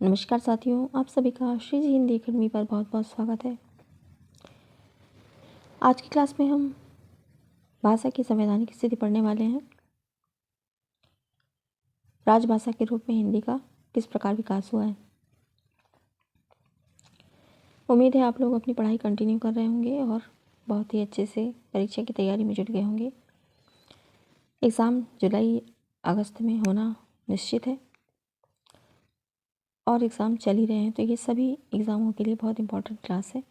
नमस्कार साथियों, आप सभी का श्री जी हिंदी अकेडमी पर बहुत बहुत स्वागत है। आज की क्लास में हम भाषा की संवैधानिक स्थिति पढ़ने वाले हैं। राजभाषा के रूप में हिंदी का किस प्रकार विकास हुआ है। उम्मीद है आप लोग अपनी पढ़ाई कंटिन्यू कर रहे होंगे और बहुत ही अच्छे से परीक्षा की तैयारी में जुट गए होंगे। एग्ज़ाम जुलाई अगस्त में होना निश्चित है और एग्ज़ाम चल ही रहे हैं, तो ये सभी एग्ज़ामों के लिए बहुत इम्पोर्टेंट क्लास है।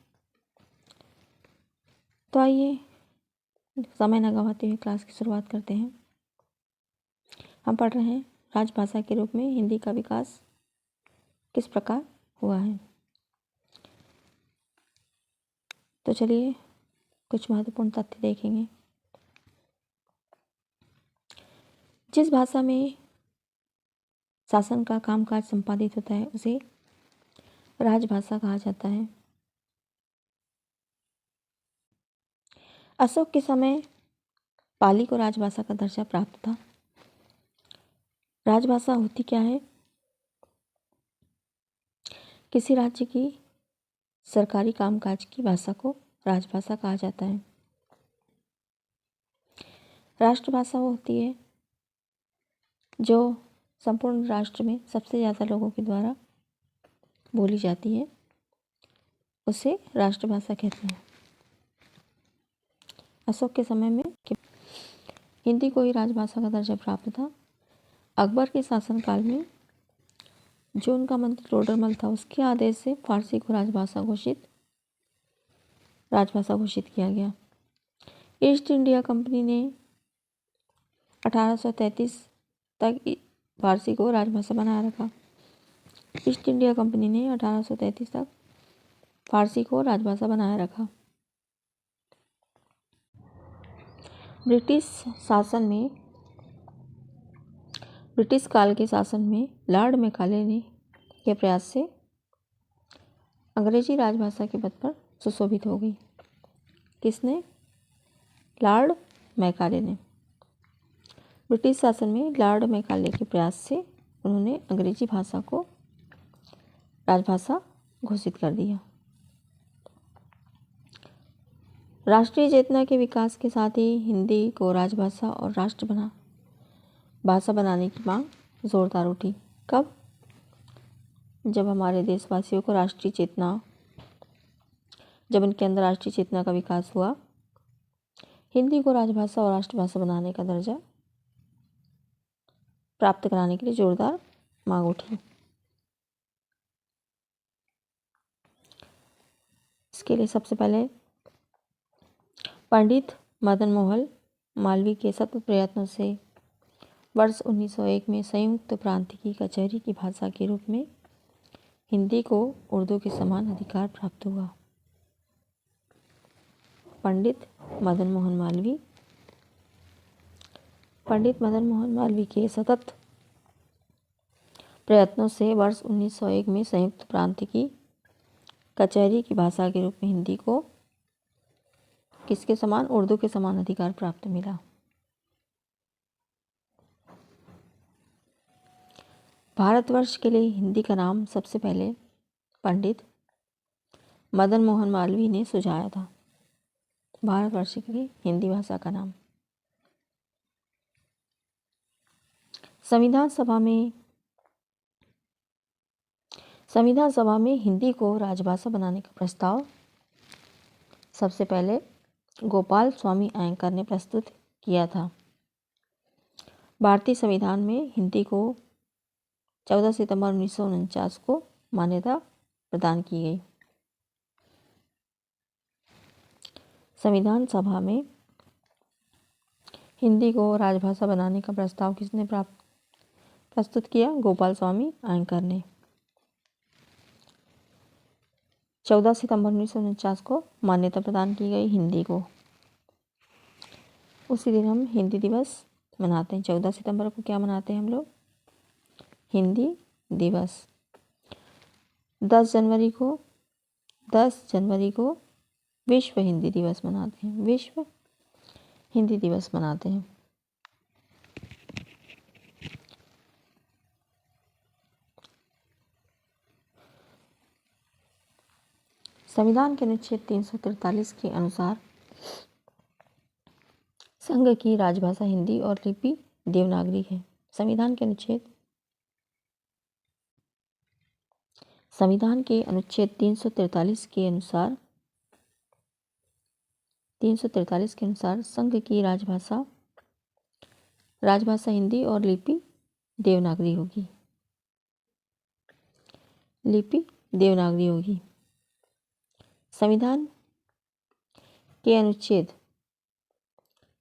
तो आइए समय न गंवाते हुए क्लास की शुरुआत करते हैं। हम पढ़ रहे हैं राजभाषा के रूप में हिंदी का विकास किस प्रकार हुआ है। तो चलिए कुछ महत्वपूर्ण तथ्य देखेंगे। जिस भाषा में शासन का कामकाज संपादित होता है उसे राजभाषा कहा जाता है। अशोक के समय पाली को राजभाषा का दर्जा प्राप्त था। राजभाषा होती क्या है? किसी राज्य की सरकारी कामकाज की भाषा को राजभाषा कहा जाता है। राष्ट्रभाषा वो होती है जो संपूर्ण राष्ट्र में सबसे ज़्यादा लोगों के द्वारा बोली जाती है, उसे राष्ट्रभाषा कहते हैं। अशोक के समय में हिंदी को ही राजभाषा का दर्जा प्राप्त था। अकबर के शासनकाल में जो उनका मंत्री टोडरमल था, उसके आदेश से फारसी को राजभाषा घोषित किया गया। ईस्ट इंडिया कंपनी ने 1833 तक फारसी को राजभाषा बनाए रखा। ईस्ट इंडिया कंपनी ने 1833 तक फारसी को राजभाषा बनाए रखा। ब्रिटिश काल के शासन में लॉर्ड मैकाले के प्रयास से अंग्रेजी राजभाषा के पद पर सुशोभित हो गई। किसने? लॉर्ड मैकाले ने। ब्रिटिश शासन में लॉर्ड मैकाले के प्रयास से उन्होंने अंग्रेजी भाषा को राजभाषा घोषित कर दिया। राष्ट्रीय चेतना के विकास के साथ ही हिंदी को राजभाषा और भाषा बनाने की मांग जोरदार उठी। कब? जब हमारे देशवासियों को जब उनके अंदर राष्ट्रीय चेतना का विकास हुआ, हिंदी को राजभाषा और राष्ट्रभाषा बनाने का दर्जा प्राप्त कराने के लिए जोरदार मांग उठी। इसके लिए सबसे पहले पंडित मदन मोहन मालवीय के सतत प्रयत्नों से वर्ष 1901 में संयुक्त प्रांत की कचहरी की भाषा के रूप में हिंदी को उर्दू के समान अधिकार प्राप्त हुआ। पंडित मदन मोहन मालवीय के सतत प्रयत्नों से वर्ष 1901 में संयुक्त प्रांत की कचहरी की भाषा के रूप में हिंदी को किसके समान? उर्दू के समान अधिकार प्राप्त मिला। भारतवर्ष के लिए हिंदी का नाम सबसे पहले पंडित मदन मोहन मालवीय ने सुझाया था। भारतवर्ष के लिए हिंदी भाषा का नाम। संविधान सभा में हिंदी को राजभाषा बनाने का प्रस्ताव सबसे पहले गोपाल स्वामी अयंकर ने प्रस्तुत किया था। भारतीय संविधान में हिंदी को 14 सितंबर 1949 को मान्यता प्रदान की गई। संविधान सभा में हिंदी को राजभाषा बनाने का प्रस्ताव किसने प्रस्तुत किया? गोपाल स्वामी अयंकर ने। 14 सितंबर 1949 को मान्यता प्रदान की गई हिंदी को। उसी दिन हम हिंदी दिवस मनाते हैं। 14 सितंबर को क्या मनाते हैं हम लोग? हिंदी दिवस। 10 जनवरी को विश्व हिंदी दिवस मनाते हैं। विश्व हिंदी दिवस मनाते हैं। संविधान के अनुच्छेद 343 के अनुसार संघ की राजभाषा हिंदी और लिपि देवनागरी है। संविधान के अनुच्छेद 343 के अनुसार संघ की राजभाषा हिंदी और लिपि देवनागरी होगी। संविधान के अनुच्छेद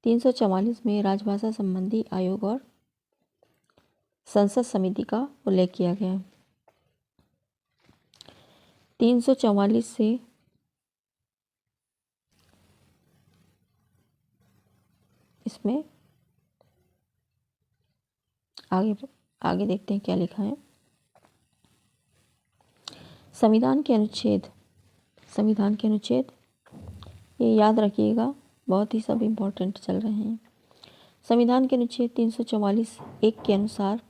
344 में राजभाषा संबंधी आयोग और संसद समिति का उल्लेख किया गया है। 344 से इसमें आगे देखते हैं क्या लिखा है। संविधान के अनुच्छेद ये याद रखिएगा, बहुत ही सब इम्पोर्टेंट चल रहे हैं। संविधान के अनुच्छेद 344(1) के अनुसार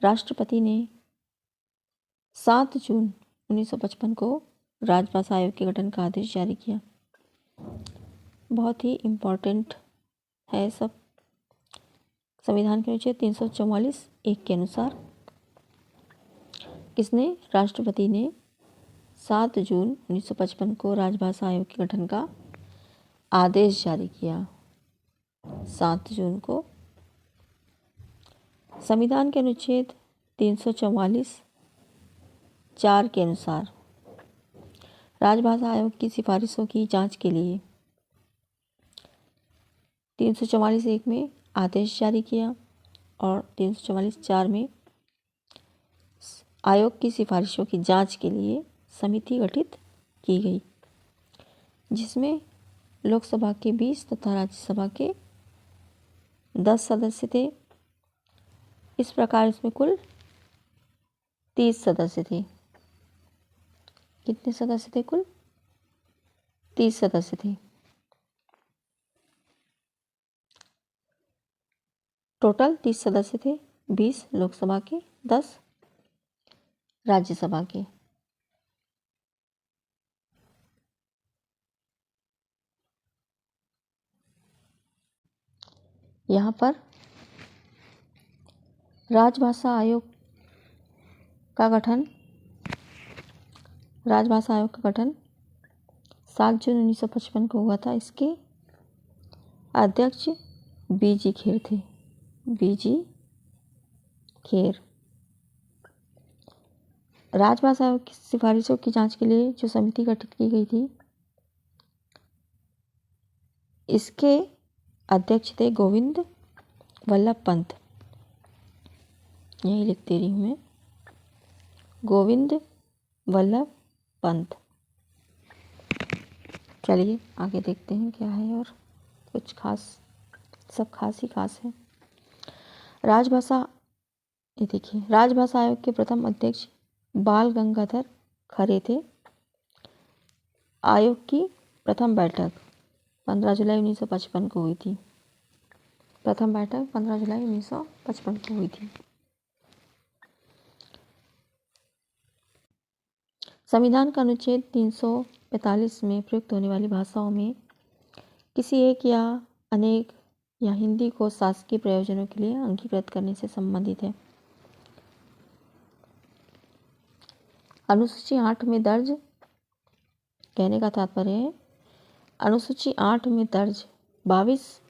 राष्ट्रपति ने 7 जून 1955 को राजभाषा आयोग के गठन का आदेश जारी किया। बहुत ही इम्पोर्टेंट है सब। संविधान के अनुच्छेद 344(1) के अनुसार राष्ट्रपति ने 7 जून 1955 को राजभाषा आयोग के गठन का आदेश जारी किया। 7 जून को। संविधान के अनुच्छेद 344(4) के अनुसार राजभाषा आयोग की सिफारिशों की जांच के लिए 344(1) में आदेश जारी किया और 344(4) में आयोग की सिफारिशों की जांच के लिए समिति गठित की गई, जिसमें लोकसभा के 20 तथा राज्यसभा के 10 सदस्य थे। इस प्रकार इसमें कुल 30 सदस्य थे। कितने सदस्य थे? कुल 30 सदस्य थे। टोटल 30 सदस्य थे, 20 लोकसभा के, 10 राज्यसभा के। यहाँ पर राजभाषा आयोग का गठन 7 जून 1955 को हुआ था। इसके अध्यक्ष बीजी खेर थे। राजभाषा आयोग की सिफारिशों की जांच के लिए जो समिति गठित की गई थी, इसके अध्यक्ष थे गोविंद वल्लभ पंत। यही लिख दे रही हूँ मैं, गोविंद वल्लभ पंत। चलिए आगे देखते हैं क्या है और कुछ खास, सब खास ही खास है। ये देखिए, राजभाषा आयोग के प्रथम अध्यक्ष बाल गंगाधर खरे थे। आयोग की प्रथम बैठक 15 जुलाई 1955 को हुई थी। प्रथम बैठक 15 जुलाई 1955 को हुई थी। संविधान का अनुच्छेद 345 में प्रयुक्त होने वाली भाषाओं में किसी एक या अनेक या हिंदी को शासकीय प्रयोजनों के लिए अंगीकृत करने से संबंधित है। अनुसूची 8 में दर्ज, कहने का तात्पर्य है, अनुसूची 8 में दर्ज 22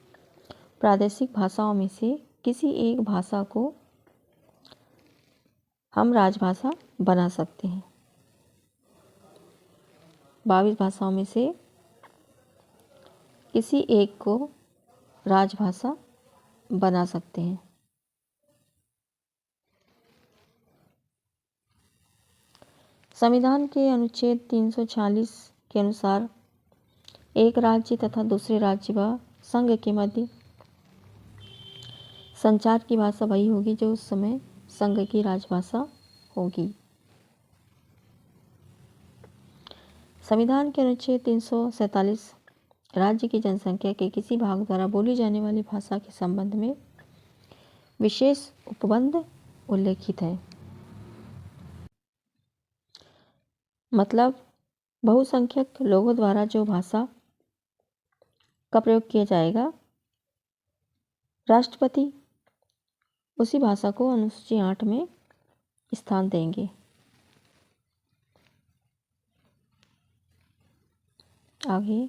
प्रादेशिक भाषाओं में से किसी एक भाषा को हम राजभाषा बना सकते हैं। 22 भाषाओं में से किसी एक को राजभाषा बना सकते हैं। संविधान के अनुच्छेद 346 के अनुसार एक राज्य तथा दूसरे राज्य व संघ के मध्य संचार की भाषा वही होगी जो उस समय संघ की राजभाषा होगी। संविधान के अनुच्छेद 347 राज्य की जनसंख्या के किसी भाग द्वारा बोली जाने वाली भाषा के संबंध में विशेष उपबंध उल्लेखित है। मतलब बहुसंख्यक लोगों द्वारा जो भाषा का प्रयोग किया जाएगा, राष्ट्रपति उसी भाषा को अनुसूची 8 में स्थान देंगे। आगे,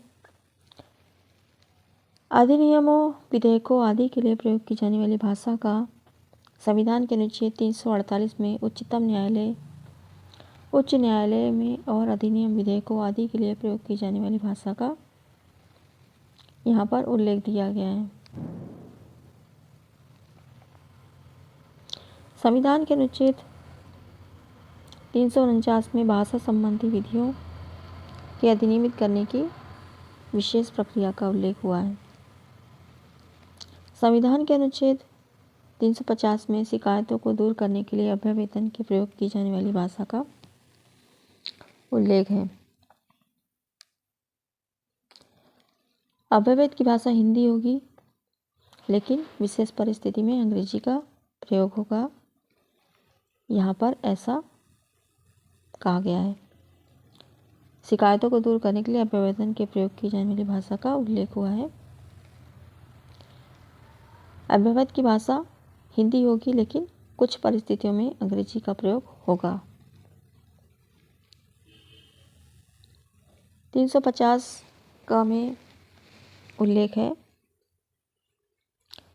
अधिनियमों, विधेयकों आदि के लिए प्रयोग की जाने वाली भाषा का संविधान के अनुच्छेद 348 में उच्च न्यायालय में और अधिनियम, विधेयकों आदि के लिए प्रयोग की जाने वाली भाषा का यहाँ पर उल्लेख दिया गया है। संविधान के अनुच्छेद 349 में भाषा संबंधी विधियों के अधिनियमित करने की विशेष प्रक्रिया का उल्लेख हुआ है। संविधान के अनुच्छेद 350 में शिकायतों को दूर करने के लिए अभ्यावेतन के प्रयोग की जाने वाली भाषा का उल्लेख है। अभ्यावेत की भाषा हिंदी होगी, लेकिन विशेष परिस्थिति में अंग्रेजी का प्रयोग होगा। यहाँ पर ऐसा कहा गया है। शिकायतों को दूर करने के लिए अभ्यावेतन के प्रयोग की जाने वाली भाषा का उल्लेख हुआ है। अभ्यावेत की भाषा हिंदी होगी, लेकिन कुछ परिस्थितियों में अंग्रेजी का प्रयोग होगा। 350 का में उल्लेख है,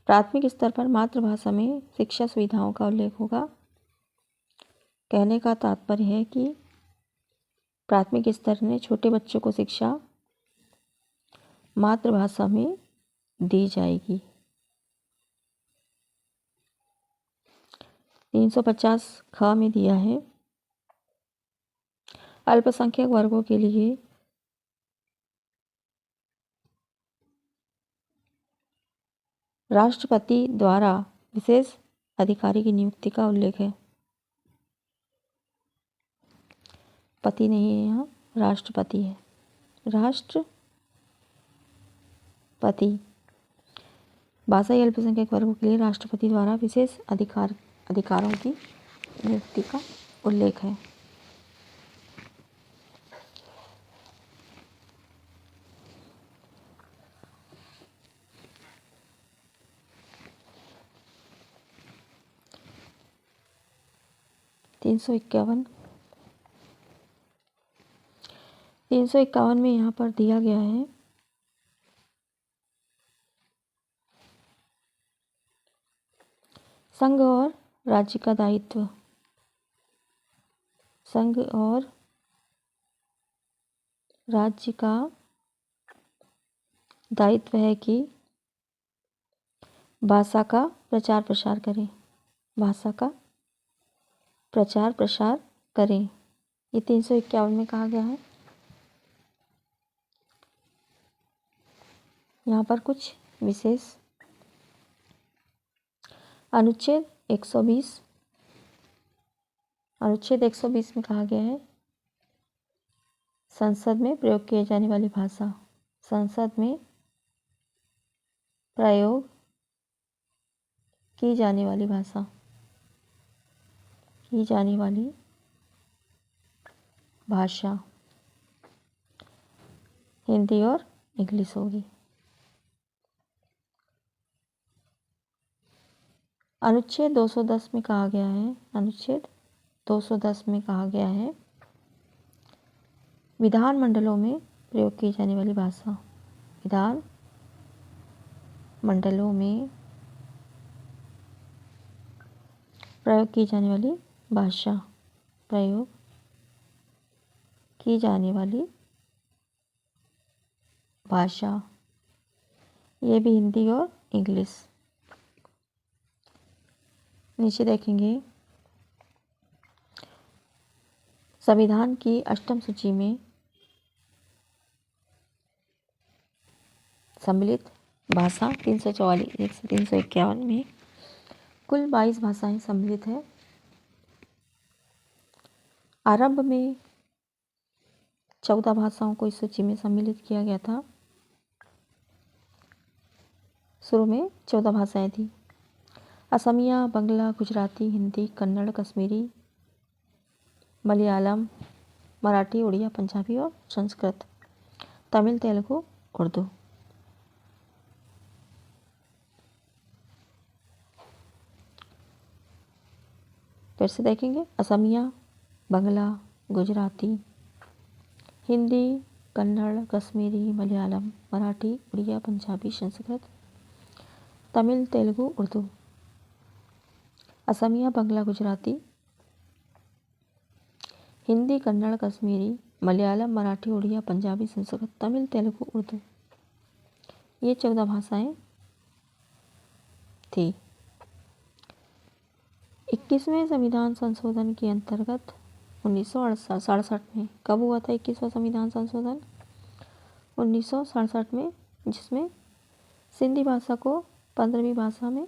प्राथमिक स्तर पर मातृभाषा में शिक्षा सुविधाओं का उल्लेख होगा। कहने का तात्पर्य है कि प्राथमिक स्तर में छोटे बच्चों को शिक्षा मातृभाषा में दी जाएगी। 350 ख में दिया है, अल्पसंख्यक वर्गों के लिए राष्ट्रपति द्वारा विशेष अधिकारी की नियुक्ति का उल्लेख है। पति नहीं है, यहाँ राष्ट्रपति है। राष्ट्रपति भाषाई अल्पसंख्यक वर्गों के लिए राष्ट्रपति द्वारा विशेष अधिकारों की नियुक्ति का उल्लेख है। तीन सौ इक्यावन में यहाँ पर दिया गया है, संघ और राज्य का दायित्व। संघ और राज्य का दायित्व है कि भाषा का प्रचार प्रसार करें। भाषा का प्रचार प्रसार करें, ये 351 में कहा गया है। यहाँ पर कुछ विशेष अनुच्छेद 120 में कहा गया है, संसद में प्रयोग किए जाने वाली भाषा। संसद में प्रयोग की जाने वाली भाषा, की जाने वाली भाषा हिंदी और इंग्लिश होगी। अनुच्छेद 210 में कहा गया है, अनुच्छेद 210 में कहा गया है, विधानमंडलों में प्रयोग की जाने वाली भाषा। विधान मंडलों में प्रयोग की जाने वाली भाषा, प्रयोग की जाने वाली भाषा, ये भी हिंदी और इंग्लिश। नीचे देखेंगे, संविधान की अष्टम सूची में सम्मिलित भाषा 344 से 351 में कुल 22 भाषाएं सम्मिलित है। आरंभ में 14 भाषाओं को इस सूची में सम्मिलित किया गया था। शुरू में 14 भाषाएं थी, असमिया, बंगला, गुजराती, हिंदी, कन्नड़, कश्मीरी, मलयालम, मराठी, उड़िया, पंजाबी और संस्कृत। तमिल, तेलुगु, उर्दू। फिर से देखेंगे। असमिया, बंगला, गुजराती, हिंदी, कन्नड़, कश्मीरी, मलयालम, मराठी, उड़िया, पंजाबी, संस्कृत। तमिल, तेलुगु, उर्दू। असमिया, बंगला, गुजराती, हिंदी, कन्नड़, कश्मीरी, मलयालम, मराठी, उड़िया, पंजाबी, संस्कृत। तमिल, तेलुगु, उर्दू। ये 14 भाषाएं थी। 21वें संविधान संशोधन के अंतर्गत 1967 में, कब हुआ था 21वां संविधान संशोधन? 1967 में, जिसमें सिंधी भाषा को 15वीं भाषा में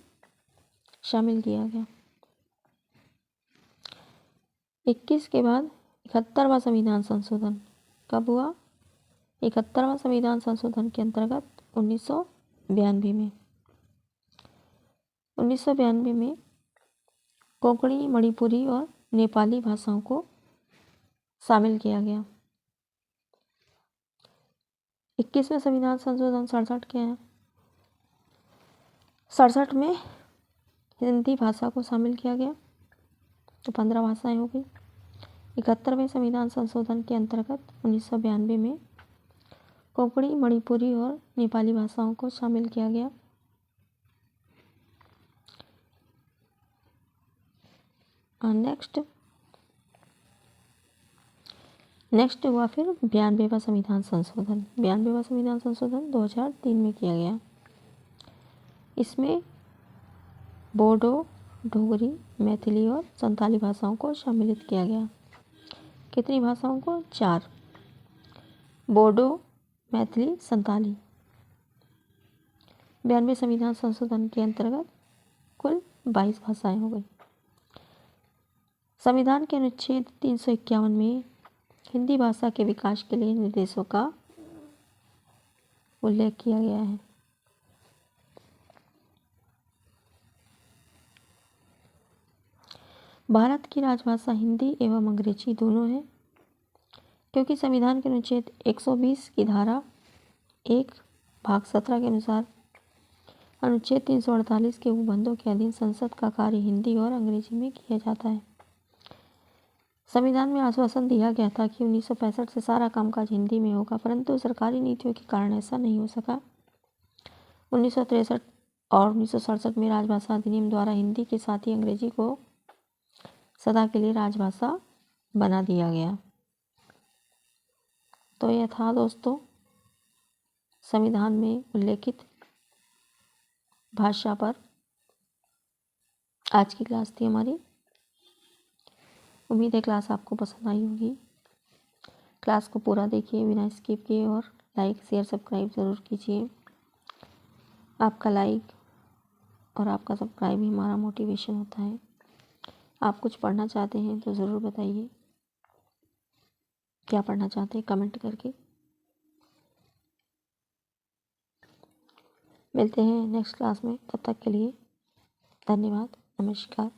शामिल किया गया। 21 के बाद 71वां संविधान संशोधन कब हुआ? 71वां संविधान संशोधन के अंतर्गत 1992 में। 1992 में कोंकणी, मणिपुरी और नेपाली भाषाओं को शामिल किया गया। 21वें संविधान संशोधन 67 के हैं। 67 में हिंदी भाषा को शामिल किया गया, तो 15 भाषाएं हो गई। 71वें संविधान संशोधन के अंतर्गत 1992 में कोंकणी, मणिपुरी और नेपाली भाषाओं को शामिल किया गया। नेक्स्ट हुआ फिर 92वां संविधान संशोधन। 92वां संविधान संशोधन 2003 में किया गया। इसमें बोडो, डोगरी, मैथिली और संताली भाषाओं को सम्मिलित किया गया। कितनी भाषाओं को? 4। बोडो, मैथिली, संताली। 92वें संविधान संशोधन के अंतर्गत कुल 22 भाषाएं हो गई। संविधान के अनुच्छेद 351 में हिंदी भाषा के विकास के लिए निर्देशों का उल्लेख किया गया है। भारत की राजभाषा हिंदी एवं अंग्रेजी दोनों है, क्योंकि संविधान के अनुच्छेद 120 की धारा 1 भाग 17 के अनुसार अनुच्छेद 348 के उपबंधों के अधीन संसद का कार्य हिंदी और अंग्रेजी में किया जाता है। संविधान में आश्वासन दिया गया था कि 1965 से सारा कामकाज हिंदी में होगा, परंतु सरकारी नीतियों के कारण ऐसा नहीं हो सका। 1963 और 1967 में राजभाषा अधिनियम द्वारा हिंदी के साथ ही अंग्रेजी को सदा के लिए राजभाषा बना दिया गया। तो यह था दोस्तों संविधान में उल्लेखित भाषा पर आज की क्लास थी हमारी। उम्मीद है क्लास आपको पसंद आई होगी। क्लास को पूरा देखिए बिना स्किप किए और लाइक, शेयर, सब्सक्राइब ज़रूर कीजिए। आपका लाइक और आपका सब्सक्राइब ही हमारा मोटिवेशन होता है। आप कुछ पढ़ना चाहते हैं तो ज़रूर बताइए, क्या पढ़ना चाहते हैं कमेंट करके। मिलते हैं नेक्स्ट क्लास में, तब तक के लिए धन्यवाद, नमस्कार।